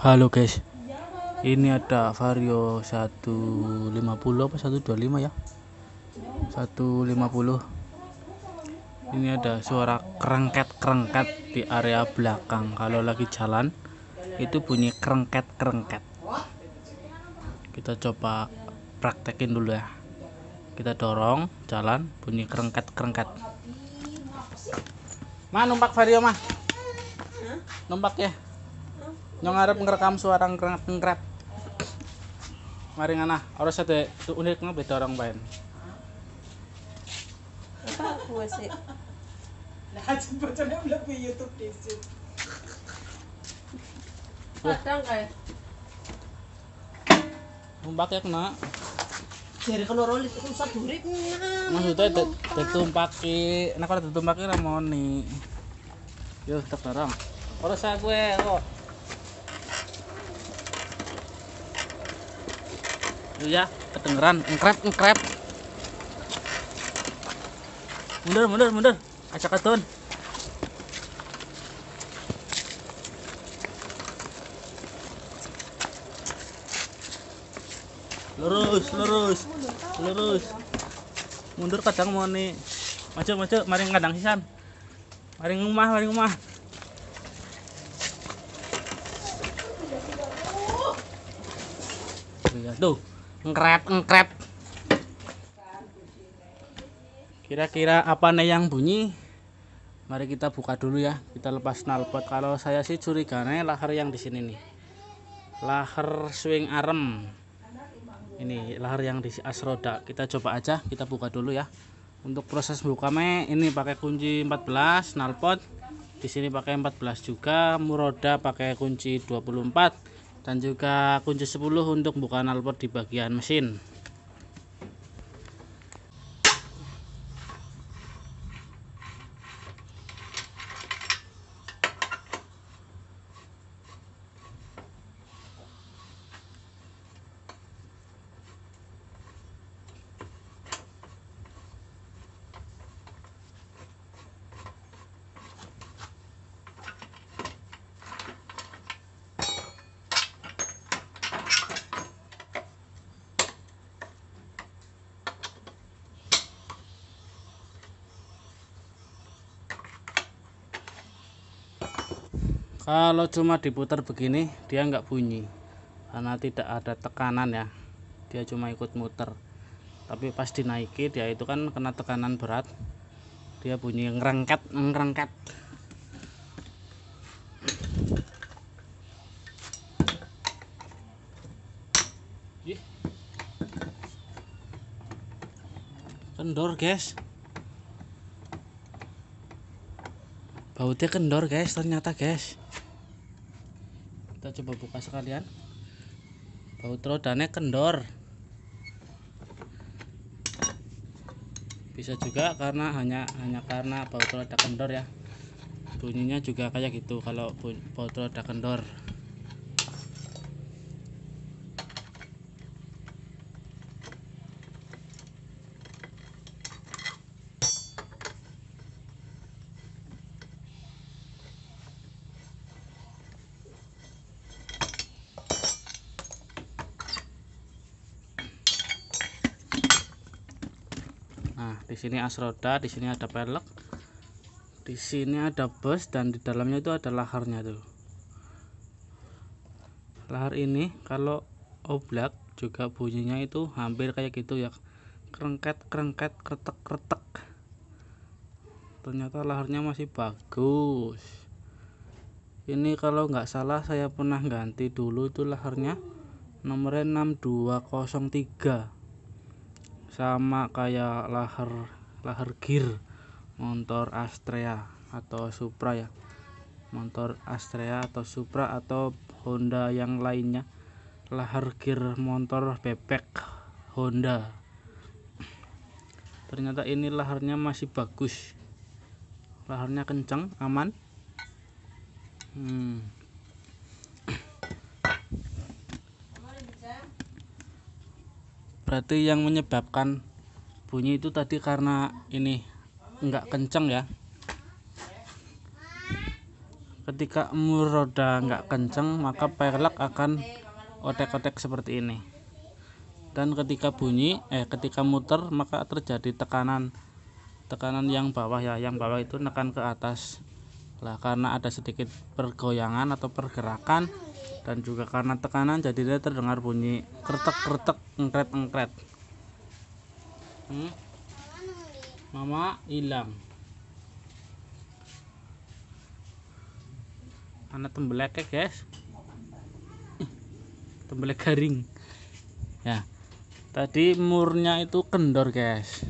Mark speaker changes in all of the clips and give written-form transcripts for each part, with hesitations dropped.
Speaker 1: Halo guys, ini ada Vario 150 apa 125 ya, 150. Ini ada suara kerengket di area belakang. Kalau lagi jalan itu bunyi kerengket. Kita coba praktekin dulu ya. Kita dorong jalan, bunyi kerengket. Mah numpak Vario mah, numpak ya. Nyong arep ngerekam suara ngkrep. Mari ngana, harus ada unik beda orang lain.
Speaker 2: Apa aku sih?
Speaker 3: Nah, sebetulnya lebih YouTube di sini.
Speaker 2: Kadang kayak
Speaker 1: Numpak ya kena.
Speaker 2: dari keloro itu usah durik.
Speaker 1: Maksudnya ditumpaki, nek ora ditumpaki ramoni. Yo tak dorong. Ora saya gue kok. Ya, kedengeran ngkrep. Mundur. Acak katon. Lurus. Mundur kadang mau nih. Maju, mari ngadang sisan. Mari ngumah. Ya, tuh. Ngkrep. Kira-kira apa nih yang bunyi? Mari kita buka dulu ya. Kita lepas knalpot. Kalau saya sih curiganya lahar yang di sini nih. Lahar swing arm. Ini lahar yang di as roda. Kita coba aja, kita buka dulu ya. Untuk proses bukanya ini pakai kunci 14, knalpot. Di sini pakai 14 juga, roda pakai kunci 24 dan juga kunci 10 untuk buka knalpot di bagian mesin. Kalau cuma diputar begini dia nggak bunyi karena tidak ada tekanan ya, dia cuma ikut muter. Tapi pas dinaiki dia itu kan kena tekanan berat, dia bunyi ngerengket. Kendor guys, bautnya kendor guys, ternyata guys. Kita coba buka sekalian. Baut rodanya kendor. Bisa juga karena hanya karena baut roda kendor ya. Bunyinya juga kayak gitu kalau baut roda kendor. Nah, di sini as roda, di sini ada pelek, di sini ada bus, dan di dalamnya itu ada laharnya tuh. Lahar ini kalau oblak juga bunyinya itu hampir kayak gitu ya, kerengket, kretek. Ternyata laharnya masih bagus. Ini kalau nggak salah saya pernah ganti dulu itu laharnya nomornya 6203. Sama kayak lahar gear motor Astrea atau Supra ya, motor Astrea atau Supra atau Honda yang lainnya, lahar gear motor bebek Honda. Ternyata ini laharnya masih bagus, laharnya kencang, aman. Berarti yang menyebabkan bunyi itu tadi karena ini enggak kencang ya, ketika mur roda nggak kenceng maka pelek akan otek-otek seperti ini. Dan ketika ketika muter maka terjadi tekanan yang bawah ya, yang bawah itu nekan ke atas lah, karena ada sedikit pergoyangan atau pergerakan dan juga karena tekanan jadi dia terdengar bunyi kretek-kretek, engkret-engkret. Mama hilang. Anak tembelek ya guys, tembelek garing ya. Tadi murnya itu kendor guys,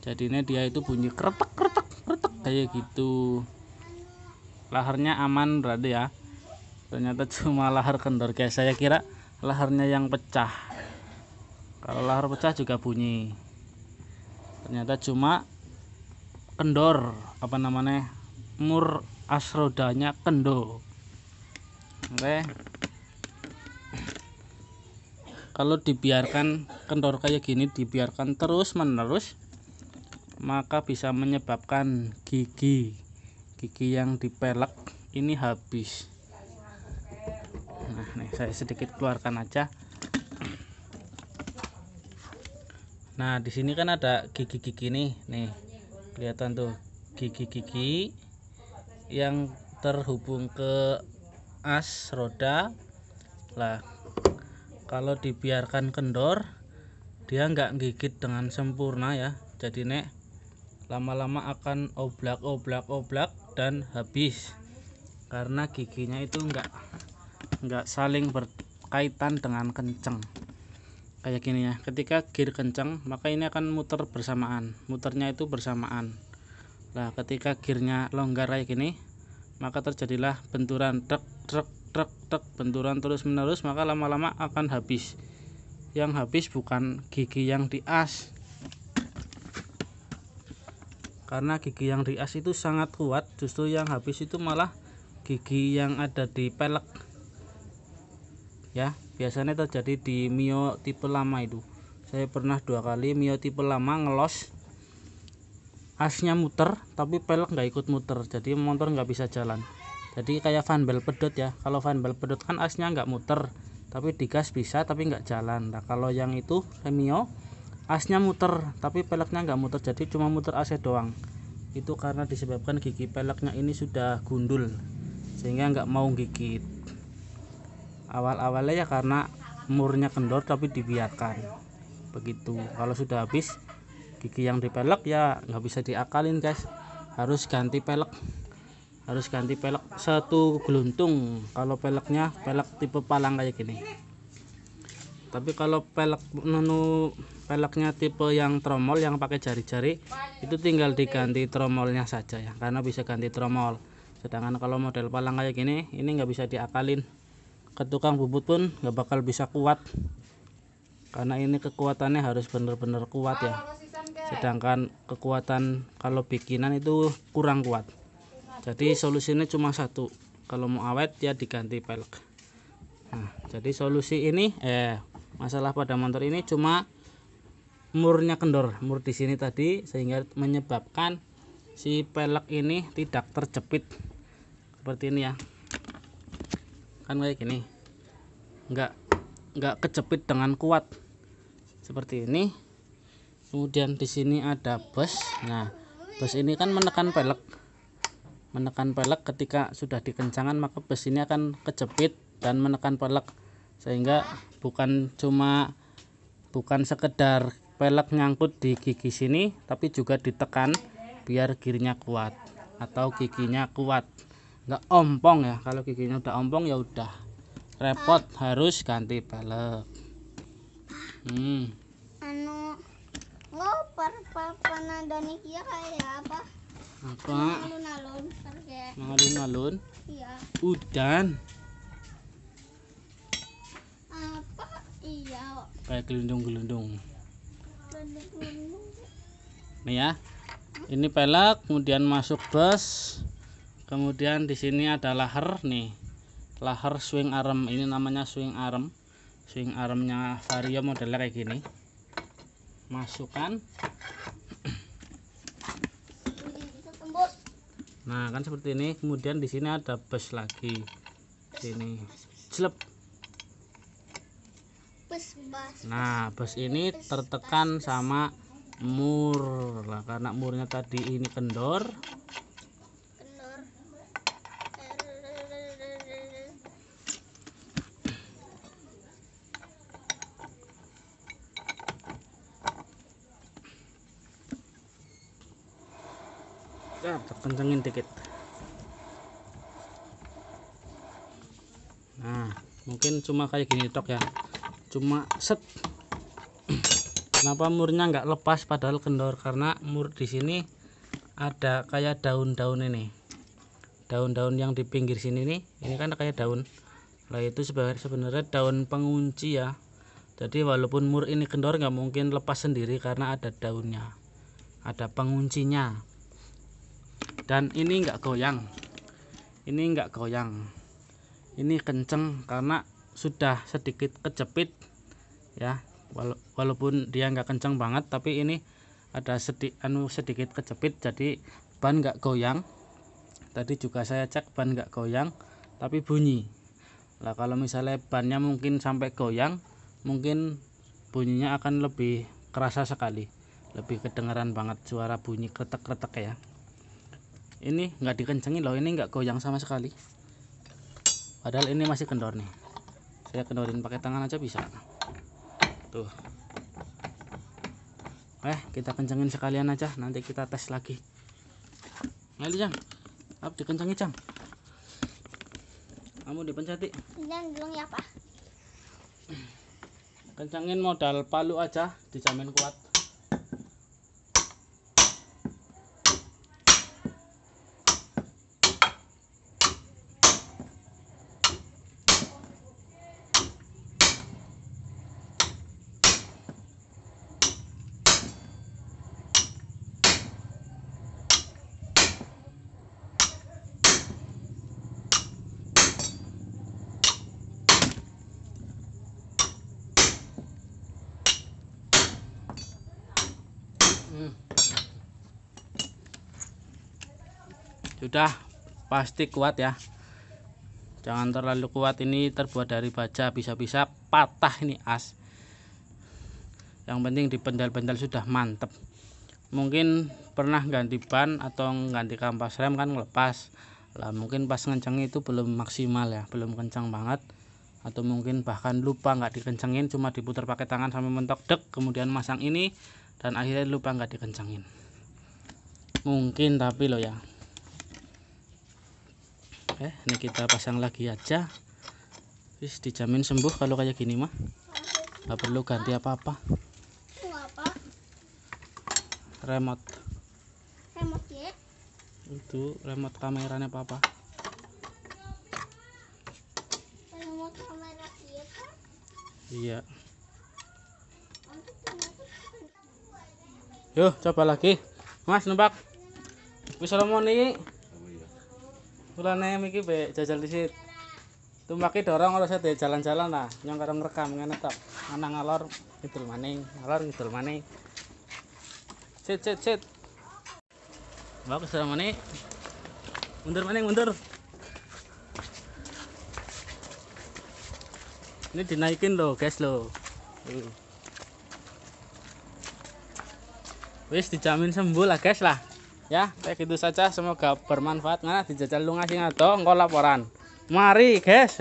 Speaker 1: jadinya dia itu bunyi kretek kretek kretek kayak gitu. Laharnya aman berarti ya, ternyata cuma lahar kendor guys. Saya kira laharnya yang pecah. Kalau lahar pecah juga bunyi, ternyata cuma kendor, apa namanya, mur as rodanya kendor. Oke, kalau dibiarkan kendor kayak gini, dibiarkan terus menerus, maka bisa menyebabkan gigi yang dipelek ini habis. Nah, nih saya sedikit keluarkan aja. Nah, di sini kan ada gigi-gigi nih, kelihatan tuh gigi-gigi yang terhubung ke as roda. Lah, kalau dibiarkan kendor, dia nggak gigit dengan sempurna ya. Jadi lama-lama akan oblak dan habis, karena giginya itu nggak saling berkaitan dengan kenceng kayak gini ya. Ketika gear kenceng maka ini akan muter bersamaan, muternya itu bersamaan. Nah, ketika gearnya longgar kayak gini maka terjadilah benturan truk benturan terus menerus, maka lama-lama akan habis. Yang habis bukan gigi yang di as, karena gigi yang di as itu sangat kuat, justru yang habis itu malah gigi yang ada di pelek ya. Biasanya terjadi di Mio tipe lama itu. Saya pernah 2 kali Mio tipe lama ngelos, asnya muter tapi pelek nggak ikut muter, jadi motor nggak bisa jalan. Jadi kayak van bel pedot ya. Kalau van bel pedot kan asnya nggak muter, tapi digas bisa tapi nggak jalan. Nah, kalau yang itu Mio, asnya muter tapi peleknya nggak muter, jadi cuma muter AC doang. Itu karena disebabkan gigi peleknya ini sudah gundul sehingga nggak mau gigit. Awal-awalnya ya karena murnya kendor tapi dibiarkan begitu. Kalau sudah habis gigi yang dipelek ya nggak bisa diakalin guys, harus ganti pelek, satu geluntung kalau peleknya pelek tipe palang kayak gini. Tapi kalau peleknya tipe yang tromol yang pakai jari-jari, itu tinggal diganti tromolnya saja ya, karena bisa ganti tromol. Sedangkan kalau model palang kayak gini, ini nggak bisa diakalin, ke tukang bubut pun nggak bakal bisa kuat, karena ini kekuatannya harus bener-bener kuat ya. Sedangkan kekuatan kalau bikinan itu kurang kuat. Jadi solusinya cuma satu, kalau mau awet ya diganti pelek. Nah, jadi solusi ini masalah pada motor ini cuma murnya kendor, mur di sini tadi, sehingga menyebabkan si pelek ini tidak terjepit seperti ini ya. Kan kayak gini, nggak kejepit dengan kuat seperti ini. Kemudian di sini ada bus. Nah, bus ini kan menekan pelek ketika sudah dikencangkan, maka bus ini akan kejepit dan menekan pelek, sehingga bukan sekedar pelek nyangkut di gigi sini, tapi juga ditekan biar gearnya kuat atau giginya kuat, nggak ompong ya. Kalau giginya udah ompong ya udah repot, harus ganti pelek.
Speaker 4: Ngopar papa nada Nikia kayak apa?
Speaker 1: Alun-alun
Speaker 4: Iya.
Speaker 1: udan
Speaker 4: Apa? Iya.
Speaker 1: kayak gelundung nih ya. Ini pelek, kemudian masuk bus, kemudian di sini ada lahar nih, lahar swing arm. Ini namanya swing armnya Vario modelnya kayak gini. Masukkan. Nah, kan seperti ini. Kemudian di sini ada bus lagi. Sini. Jelep.
Speaker 4: Bus.
Speaker 1: Nah, bus ini tertekan sama mur. Lah, karena murnya tadi ini kendor.
Speaker 4: Kendor.
Speaker 1: Ya, kencengin dikit. Nah, mungkin cuma kayak gini tok ya. Cuma set. Kenapa murnya nggak lepas padahal kendor? Karena mur di sini ada kayak daun-daun ini. Daun-daun yang di pinggir sini nih, ini kan kayak daun. Lah itu sebenarnya daun pengunci ya. Jadi walaupun mur ini kendor nggak mungkin lepas sendiri karena ada daunnya. Ada penguncinya. Dan ini nggak goyang. Ini nggak goyang. Ini kenceng karena sudah sedikit kejepit ya. Walaupun dia nggak kenceng banget, tapi ini ada sedikit kejepit, jadi ban nggak goyang. Tadi juga saya cek ban nggak goyang, tapi bunyi. Lah kalau misalnya bannya mungkin sampai goyang, mungkin bunyinya akan lebih kerasa sekali, lebih kedengaran banget suara bunyi kretek-kretek ya. Ini nggak dikencengin loh, ini nggak goyang sama sekali. Padahal ini masih kendor nih. Saya kendorin pakai tangan aja bisa. Tuh. Kita kencengin sekalian aja, nanti kita tes lagi. Ayo Jang, dikencengin Jang. Kamu dipenceti.
Speaker 4: Dan dulu ya Pak.
Speaker 1: Kencengin modal palu aja, dijamin kuat. Sudah pasti kuat ya, jangan terlalu kuat, ini terbuat dari baja, bisa-bisa patah ini as. Yang penting dipendal-pendal sudah mantep. Mungkin pernah ganti ban atau ganti kampas rem kan ngelepas lah, mungkin pas ngencengin itu belum maksimal ya, belum kencang banget, atau mungkin bahkan lupa nggak dikencengin, cuma diputar pakai tangan sampai mentok dek, kemudian masang ini dan akhirnya lupa nggak dikencengin mungkin. Tapi lo ya, ini kita pasang lagi aja, wis dijamin sembuh kalau kayak gini mah, nggak perlu ganti apa-apa.
Speaker 4: Apa?
Speaker 1: Remote
Speaker 4: Ya?
Speaker 1: itu remote kameranya papa.
Speaker 4: Remote kamera ya Pak?
Speaker 1: Iya. Yuk coba lagi Mas, numpak wis nih. Mulane iki be jajal disit. Tumpaki dorong ora sate jalan-jalan lah, nyong karo ngrekam ngene tok. Ana ngalor ngidul maning, ngalor ngidul maning. Sit. Bagus sama nih. Mundur maning, mundur. Ini dinaikin loh, guys loh. Wis dijamin sembuh lah, guys lah. Ya, kayak gitu saja, semoga bermanfaat. Nah, dijajal lu ngasih ngato, engko laporan. Mari, guys.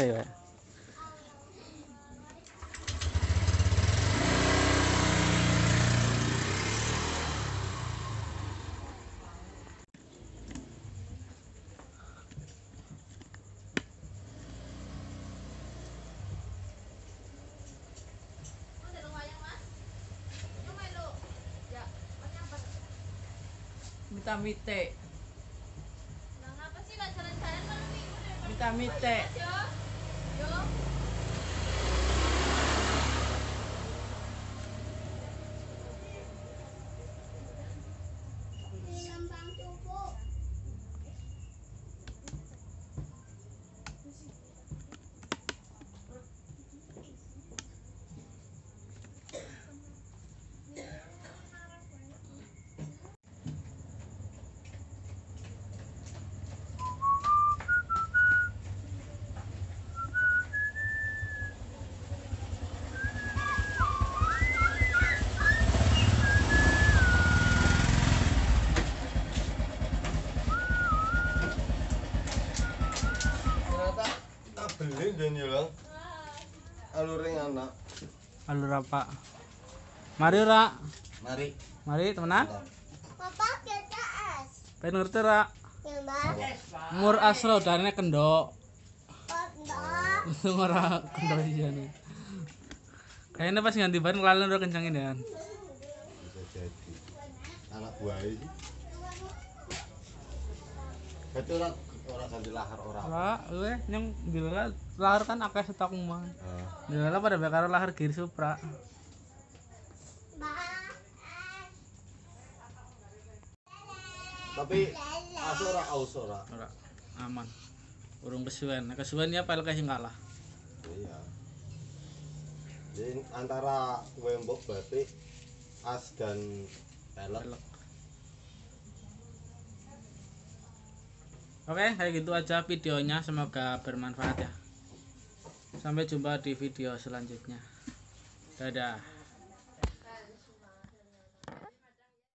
Speaker 2: Mite.
Speaker 4: Nah, ngapa sih nggak jalan-jalan malam minggu?
Speaker 2: Mite.
Speaker 4: Yo.
Speaker 5: ternyata tak beli dan hilang aluring anak.
Speaker 1: Alur apa? Mari Ra.
Speaker 5: Mari.
Speaker 1: Mari temenan.
Speaker 4: Papa kita es.
Speaker 1: Pengen ngerti Ra.
Speaker 4: Ya, Mbak.
Speaker 1: Mur asro darane kendok.
Speaker 4: Papa.
Speaker 1: Ora kendok jane. Kayaknya pas ganti ban kelalen udah kencangin ya.
Speaker 5: Bisa jadi anak buah ini. Itu orang ganti lahar orang.
Speaker 1: Ora, kowe nyong dilala lahar kan akeh stok mah.
Speaker 5: Nah,
Speaker 1: Dilala pada bakar lahar Gear Supra.
Speaker 5: tapi asora ausora.
Speaker 1: Ora aman. Urung kesuwen. Nek kesuwen ya pelke sing kalah.
Speaker 5: Iya. Jadi antara wembok batik, as dan pelek.
Speaker 1: Pelek. Oke, kayak gitu aja videonya. Semoga bermanfaat ya. Sampai jumpa di video selanjutnya. Dadah.